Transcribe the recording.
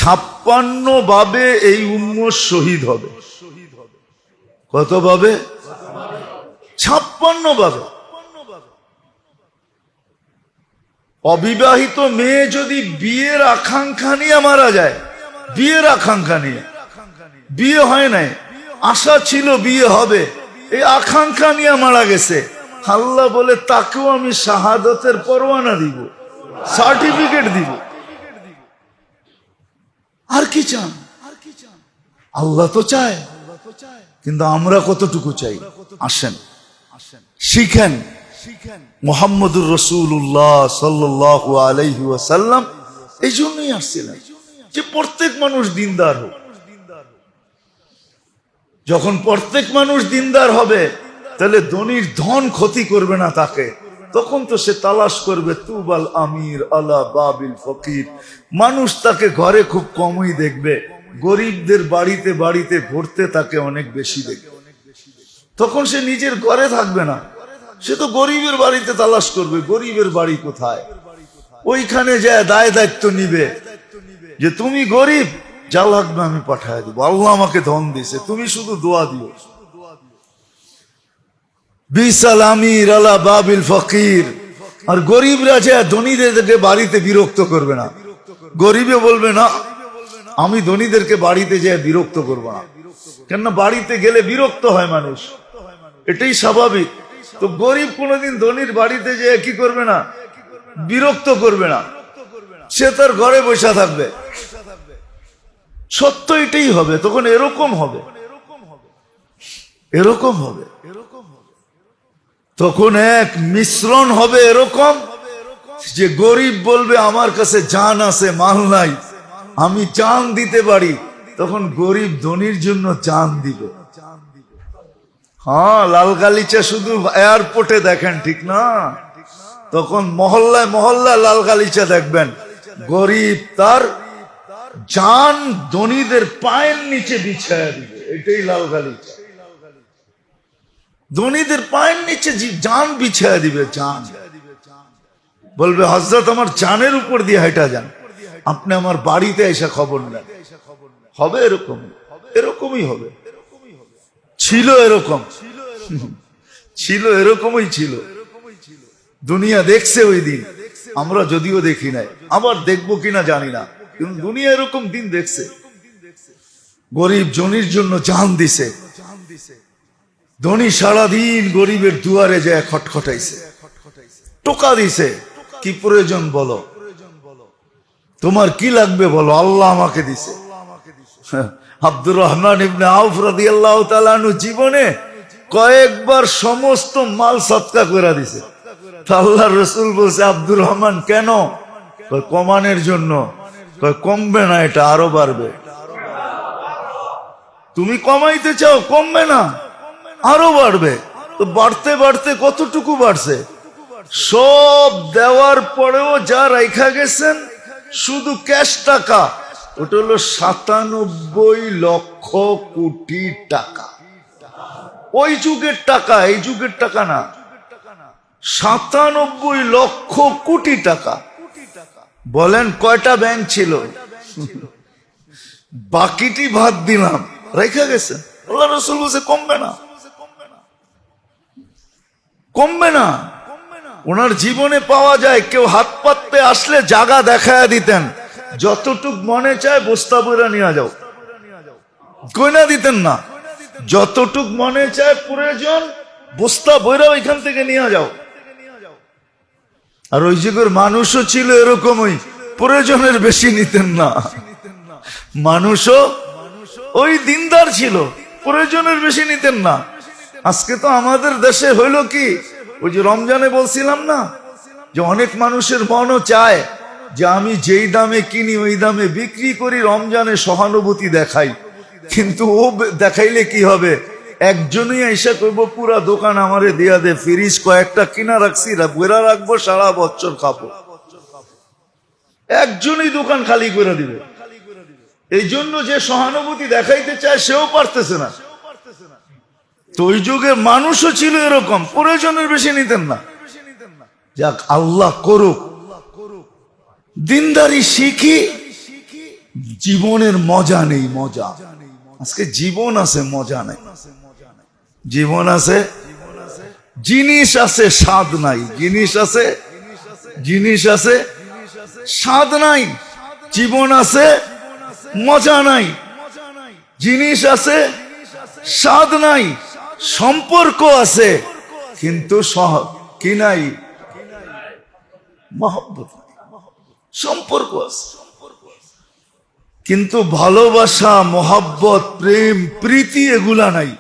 56 ভাবে এই উম্মত শহীদ হবে। কত ভাবে? 56 ভাবে। অবিবাহিত মেয়ে যদি বিয়ের আকাঙ্ক্ষা নিয়ে মারা যায়, বিয়ের আকাঙ্ক্ষা নিয়ে, বিয়ে হয় নাই, আশা ছিল বিয়ে হবে, এই আকাঙ্ক্ষা নিয়ে মারা গেছে, আল্লাহ বলে তাকেও আমি শাহাদাতের পরোয়ানা দিব, সার্টিফিকেট দিব। আর কি চান? আল্লাহ তো চায়, কিন্তু আমরা কতটুকু চাই? আসেন শিখেন। মুহাম্মদুর রাসূলুল্লাহ সাল্লাল্লাহু আলাইহি ওয়াসাল্লাম এই জন্যই আসছিলেন যে প্রত্যেক মানুষ দিনদার হোক। যখন প্রত্যেক মানুষ দিনদার হবে, তাহলে ধনীর ধন ক্ষতি করবে না তাকে। তখন তো সে তালাশ করবে তুবাল আমির আলা বাবিল ফকির। মানুষ তাকে ঘরে খুব কমই দেখবে, গরিবদের বাড়িতে বাড়িতে ঘুরতে তাকে অনেক বেশি দেখবে। তখন সে নিজের ঘরে থাকবে না, সে তো গরিবের বাড়িতে তালাশ করবে, গরিবের বাড়ি কোথায়। ওইখানে যায় দায় দায়িত্ব নিবে যে তুমি গরিব, যা লাগবে আমি পাঠায় দিব, আল্লাহ আমাকে ধন দিছে, তুমি শুধু দোয়া দিও। বিসাল আমির আলা বাবিল ফকির। আর গরিবরা যে ধনীদেরকে বাড়িতে বিরক্ত করবে না। গরিবে বলবে না আমি ধনীদেরকে বাড়িতে যেয়ে বিরক্ত করবো না, কেননা বাড়িতে গেলে বিরক্ত হয় মানুষ, এটাই স্বাভাবিক। তো গরিব কোনোদিন ধনীর বাড়িতে যেয়ে কি করবে না? বিরক্ত করবে না, সে তার ঘরে বসে থাকবে। সত্য এটাই হবে, তখন এরকম হবে, এরকম হবে। তখন এক মিশ্রণ হবে এরকম যে গরিব বলবে আমার কাছে জান আছে, মাল নাই, আমি জান দিতে পারি। তখন গরিব ধনীর জন্য জান দিবে। হ্যাঁ, লাল গালিচা শুধু এয়ারপোর্টে দেখেন, ঠিক না? তখন মহল্লায় মহল্লায় লাল গালিচা দেখবেন। গরিব তার জান ধনীদের পায়ের নিচে বিছায়া দিবে, এটাই লাল গালিচা। ধনীদের পায়ের নিচে জান বিছায়া দিবে, জান। বলবে হযরত আমার জানের উপর দিয়ে হেঁটা যান, আপনি আমার বাড়িতে এসে খবর নেন। হবে এরকম, এরকমই হবে। ছিল এরকম, ছিল এরকমই ছিল। দুনিয়া দেখছে ওই দিন, আমরা যদিও দেখি নাই, আবার দেখবো কিনা জানি না, কিন্তু দুনিয়া এরকম দিন দেখছে। গরিব জনির জন্য জান দিছে, ধনী সারাদিন গরিবের দুয়ারে যায় খটখটাইছে, টোকা দিছে। কি প্রয়োজন বলো, তোমার কি লাগবে বলো, আল্লাহ আমাকে দিছে। আব্দুর রহমান ইবনে আউফ রাদিয়াল্লাহু তাআলা আনহু জীবনে কয়েকবার সমস্ত মাল সদকা করে দিছে। আল্লাহর রাসূল বলছে আব্দুর রহমান কেন? কমানোর জন্য। কমবে না, এটা আরো বাড়বে। তুমি কমাইতে চাও, কমবে না, আরো বাড়বে। তো বাড়তে বাড়তে কতটুকু বাড়ছে? সব দেওয়ার পরেও যা রাইখা গেছেন শুধু ক্যাশ টাকা, ওটা হলো ৯৭ লক্ষ কোটি টাকা। ওই যুগের টাকা, এই যুগের টাকা না, ৯৭ লক্ষ কোটি টাকা। বলেন কয়টা ব্যাংক ছিল? বাকিটি ভাত দিলাম, রেখে গেছেন। আল্লাহ রাসূল বলছে কমবে না, কমবে না। ওনার জীবনে পাওয়া যায়, কেউ হাত পাততে আসলে জায়গা দেখায় দিতেন, যতটুক মনে চায় বস্তা বইরা নিয়ে যাও, কইনা দিতেন না। যতটুক মনে চায় প্রয়োজন বস্তা বইরা ওইখান থেকে নিয়ে যাও। আর ওই যুগের মানুষও ছিল এরকমই, প্রয়োজনের বেশি নিতেন না। মানুষও ওই দিনদার ছিল, প্রয়োজনের বেশি নিতেন না। আজকে তো আমাদের দেশে হইল কি, ওই যে রমজানে বলছিলাম না, যে অনেক মানুষের মনও চায় যে আমি যেই দামে কিনি ওই দামে বিক্রি করি, রমজানে সহানুভূতি দেখাই। কিন্তু ও দেখাইলে কি হবে? একজনই এসে কইব পুরা দোকান আমারে দিয়া দে, ফ্রিজ কয়েকটা কিনা রাখছি, বেরা রাখবো, সারা বছর খাবো। একজনই দোকান খালি করে দিবে। এই জন্য যে সহানুভূতি দেখাইতে চায় সেও পারতেছে না। তো ওই যুগে মানুষও ছিল এরকম, প্রয়োজনের বেশি নিতেন না। যাক, আল্লাহ করুক দিনদারি শিখি, জীবনের মজা নেই, মজা। আজকে জীবন আছে, মজা নেই। জীবন আছে, জিনিস আছে, স্বাদ নাই। জিনিস আছে, স্বাদ নাই। জীবন আছে, মজা নাই। জিনিস আছে, স্বাদ নাই। সম্পর্ক আছে, কিন্তু কি নাই? মহব্বত নাই। সম্পর্ক আছে, কিন্তু ভালোবাসা, মহব্বত, প্রেম, প্রীতি এগুলা নাই।